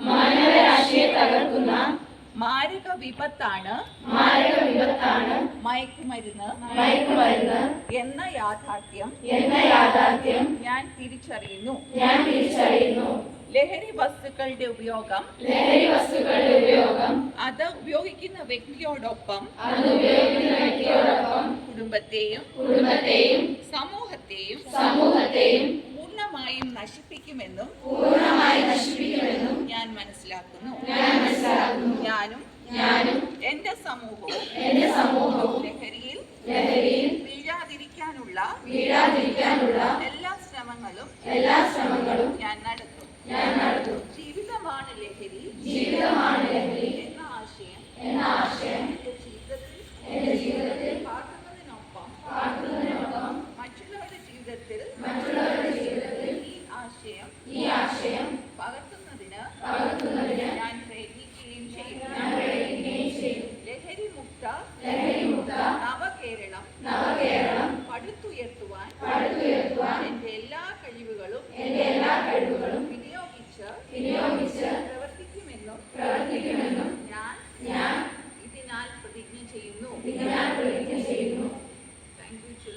മാനവരാശിയെ തകർക്കുന്ന മാരക വിപത്താണ് മയക്കുമരുന്ന് എന്ന യാഥാർത്ഥ്യം ഞാൻ തിരിച്ചറിയുന്നു. ലഹരി വസ്തുക്കളുടെ ഉപയോഗം അത് ഉപയോഗിക്കുന്ന വ്യക്തിയോടൊപ്പം കുടുംബത്തെയും സമൂഹത്തെയും പൂർണ്ണമായും നശിപ്പിക്കുമെന്നും ഞാൻ മനസ്സിലാക്കുന്നു. ഞാനും എന്റെ സമൂഹവും ലഹരിയിൽ വീഴാതിരിക്കാനുള്ള എല്ലാ ശ്രമങ്ങളും ഞാൻ നടത്തും. ജീവിതമാണ് ലഹരി എന്ന ആശയം